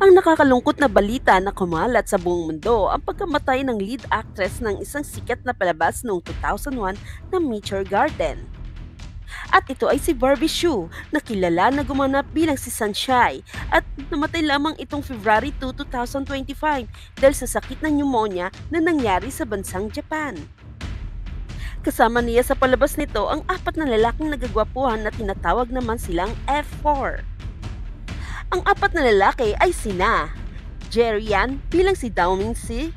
Ang nakakalungkot na balita na kumalat sa buong mundo ang pagkamatay ng lead actress ng isang sikat na palabas noong 2001 na Meteor Garden. At ito ay si Barbie Hsu na kilala na gumanap bilang si Sunshine at namatay lamang itong February 2, 2025 dahil sa sakit ng pneumonia na nangyari sa bansang Japan. Kasama niya sa palabas nito ang apat na lalaking nagagwapuhan na tinatawag naman silang F4. Ang apat na lalaki ay sina Jerry Yan bilang si Dao Mingsi,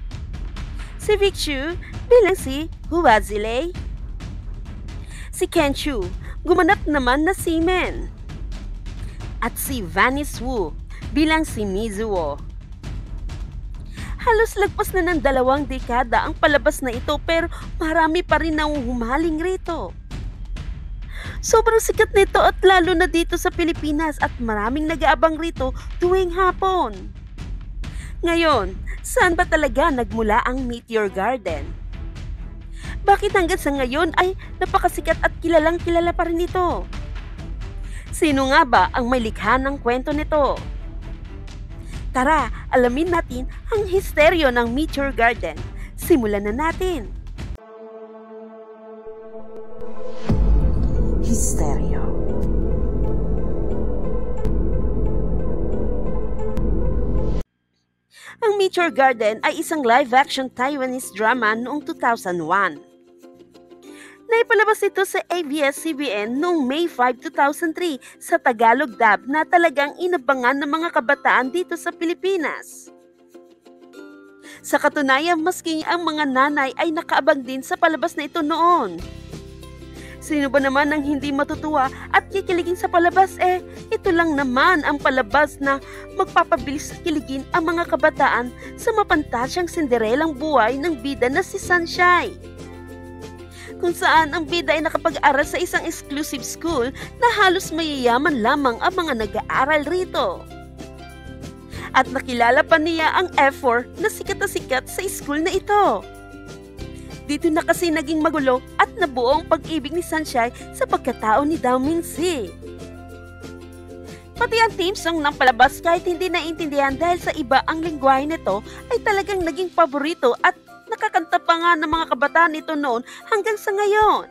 si Vic Chu bilang si Hua Zilei, si Ken Chu, gumanap naman na si Men, at si Vanice Wu bilang si Mizuo. Halos lagpas na ng 2 dekada ang palabas na ito pero marami pa rin humaling rito. Sobrang sikat nito at lalo na dito sa Pilipinas at maraming nag-aabang rito tuwing hapon. Ngayon, saan ba talaga nagmula ang Meteor Garden? Bakit hanggang sa ngayon ay napakasikat at kilalang kilala pa rin ito? Sino nga ba ang may likha ng kwento nito? Tara, alamin natin ang histeryo ng Meteor Garden. Simulan na natin! Histeryo. Ang Meteor Garden ay isang live-action Taiwanese drama noong 2001. Naipalabas ito sa ABS-CBN noong May 5, 2003 sa Tagalog dub na talagang inabangan ng mga kabataan dito sa Pilipinas. Sa katunayan, maski ang mga nanay ay nakaabang din sa palabas na ito noon. Sino ba naman ang hindi matutuwa at kikiligin sa palabas? Ito lang naman ang palabas na magpapabilis sa kiligin ang mga kabataan sa mapantasyang Cinderellang buhay ng bida na si Sunshine. Kung saan ang bida ay nakapag-aral sa isang exclusive school na halos mayayaman lamang ang mga nag-aaral rito. At nakilala pa niya ang F4 na sikat sa school na ito. Dito na kasi naging magulo at nabuo ang pag-ibig ni Sunshine sa pagkatao ni Dao Mingsi. Pati ang theme song ng palabas kahit hindi naintindihan dahil sa iba ang lingwahe nito ay talagang naging paborito at nakakanta pa nga ng mga kabataan nito noon hanggang sa ngayon.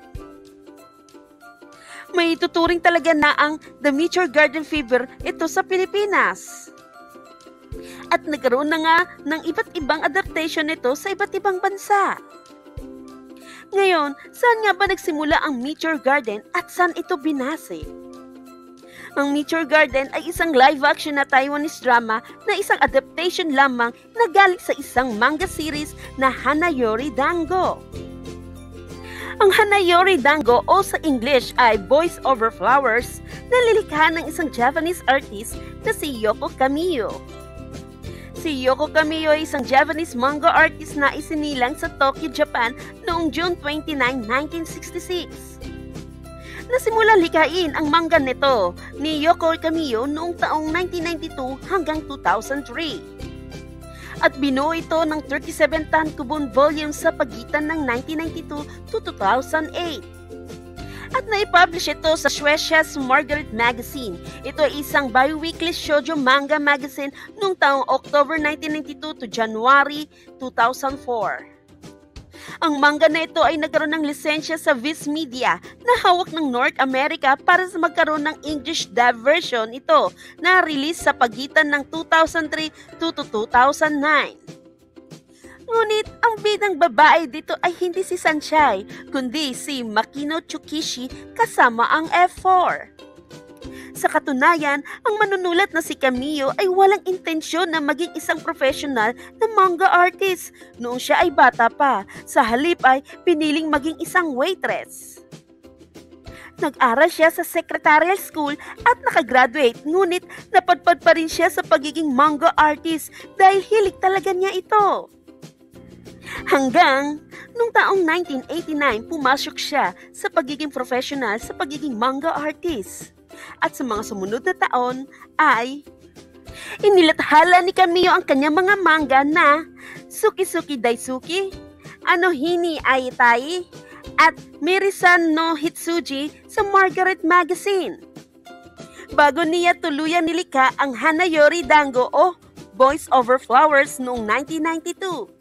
May ituturing talaga na ang The Meteor Garden Fever ito sa Pilipinas. At nagkaroon na nga ng iba't ibang adaptation nito sa iba't ibang bansa. Ngayon, saan nga ba nagsimula ang Meteor Garden at saan ito binase? Ang Meteor Garden ay isang live-action na Taiwanese drama na isang adaptation lamang na galing sa isang manga series na Hanayori Dango. Ang Hanayori Dango o sa English ay Boys Over Flowers na lilikha ng isang Japanese artist na si Yoko Kamiyo. Si Yoko Kamiyo ay isang Japanese manga artist na isinilang sa Tokyo, Japan noong June 29, 1966. Nasimula likhain ang manga nito ni Yoko Kamiyo noong taong 1992 hanggang 2003. At binuo ito ng 37 tankobon volumes sa pagitan ng 1992 to 2008. At naipublish ito sa Shueisha's Margaret Magazine. Ito ay isang bi-weekly shoujo manga magazine noong taong October 1992 to January 2004. Ang manga na ito ay nagkaroon ng lisensya sa Viz Media na hawak ng North America para sa magkaroon ng English dub version ito na release sa pagitan ng 2003 to 2009. Ngunit ang bidang babae dito ay hindi si Sunshine, kundi si Makino Tsukishi kasama ang F4. Sa katunayan, ang manunulat na si Kamiyo ay walang intensyon na maging isang professional na manga artist noong siya ay bata pa. Sa halip ay piniling maging isang waitress. Nag-aral siya sa secretarial school at nakagraduate, ngunit napadpad pa rin siya sa pagiging manga artist dahil hilig talaga niya ito. Hanggang nung taong 1989, pumasok siya sa pagiging professional sa pagiging manga artist. At sa mga sumunod na taon ay inilathala ni Kamiyo ang kanyang mga manga na Suki-Suki Daisuki, Anohini Aitai, at Mirisan no Hitsuji sa Margaret Magazine. Bago niya tuluyang nilikha ang Hanayori Dango o Boys Over Flowers noong 1992.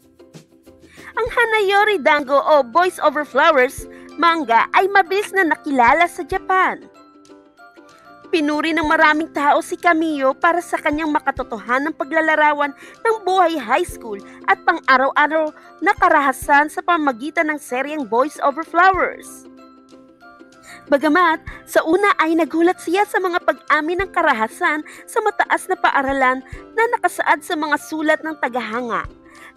Ang Hanayori Dango o Boys Over Flowers manga ay mabilis na nakilala sa Japan. Pinuri ng maraming tao si Kamiyo para sa kanyang makatotohanang paglalarawan ng buhay high school at pang-araw-araw na karahasan sa pamamagitan ng seryeng Boys Over Flowers. Bagamat sa una ay nagulat siya sa mga pag-amin ng karahasan sa mataas na paaralan na nakasaad sa mga sulat ng tagahanga,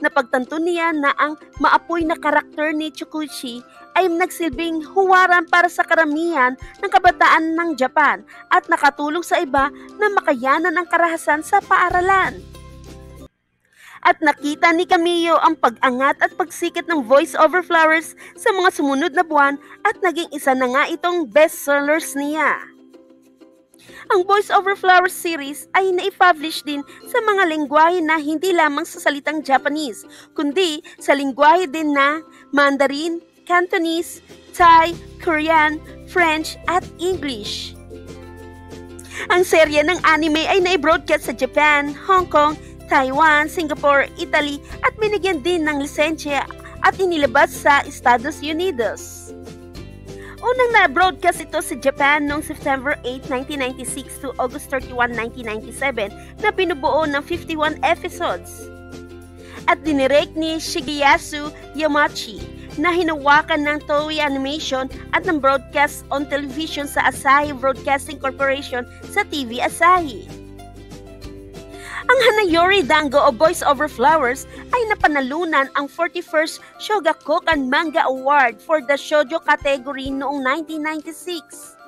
napagtanto niya na ang maapoy na karakter ni Tsukushi ay nagsilbing huwaran para sa karamihan ng kabataan ng Japan at nakatulong sa iba na makayanan ang karahasan sa paaralan. At nakita ni Kamiyo ang pag-angat at pagsikat ng Voice Over Flowers sa mga sumunod na buwan at naging isa na nga itong bestsellers niya. Ang Voice Over Flowers series ay naipublish din sa mga lengguwahe na hindi lamang sa salitang Japanese, kundi sa lengguwahe din na Mandarin, Cantonese, Thai, Korean, French at English. Ang serye ng anime ay na-broadcast sa Japan, Hong Kong, Taiwan, Singapore, Italy at binigyan din ng lisensya at inilabas sa Estados Unidos. Unang na-broadcast ito sa Japan noong September 8, 1996 to August 31, 1997 na binubuo ng 51 episodes. At dinirect ni Shigeyasu Yamachi na hinawakan ng Toei Animation at ng broadcast on television sa Asahi Broadcasting Corporation sa TV Asahi. Ang Hanayori Dango o Boys Over Flowers ay napanalunan ang 41st Shogakukan Manga Award for the Shoujo category noong 1996.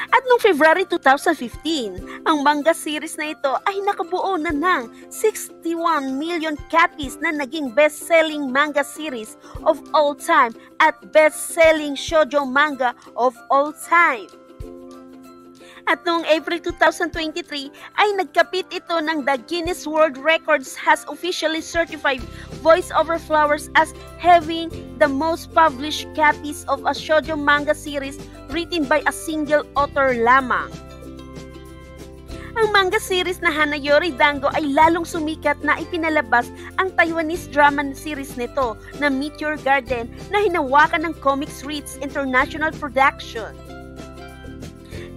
At noong February 2015, ang manga series na ito ay nakabuo na ng 61 million copies na naging best-selling manga series of all time at best-selling shoujo manga of all time. At noong April 2023 ay nagkapit ito ng the Guinness World Records has officially certified Voice Over Flowers as having the most published copies of a shoujo manga series written by a single author lamang. Ang manga series na Hanayori Dango ay lalong sumikat na ipinalabas ang Taiwanese drama series nito na Meteor Garden na hinawakan ng Comics Reads International Production.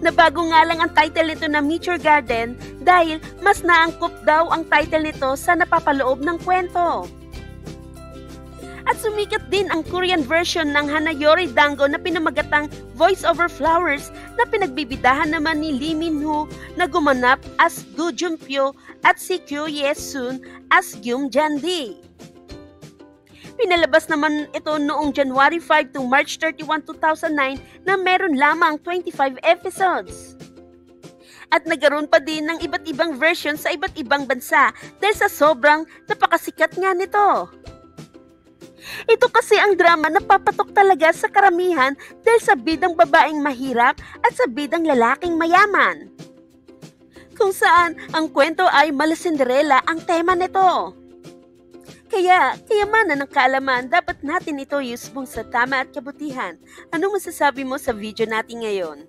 Nabago nga lang ang title nito na Meteor Garden dahil mas naangkop daw ang title nito sa napapaloob ng kwento. At sumikat din ang Korean version ng Hanayori Dango na pinamagatang Voice Over Flowers na pinagbibidahan naman ni Lee Min-ho na gumanap as Go Jun-pyo at si Kyo Ye-sun as Gyum Jandi. Pinalabas naman ito noong January 5 to March 31, 2009 na meron lamang 25 episodes. At nagkaroon pa din ng iba't ibang version sa iba't ibang bansa dahil sa sobrang napakasikat nga nito. Ito kasi ang drama na papatok talaga sa karamihan dahil sa bidang babaeng mahirap at sa bidang lalaking mayaman. Kung saan ang kwento ay mala Cinderella ang tema nito. Kaya kayamanan ng kaalaman, dapat natin ito usbong sa tama at kabutihan. Ano masasabi mo sa video natin ngayon?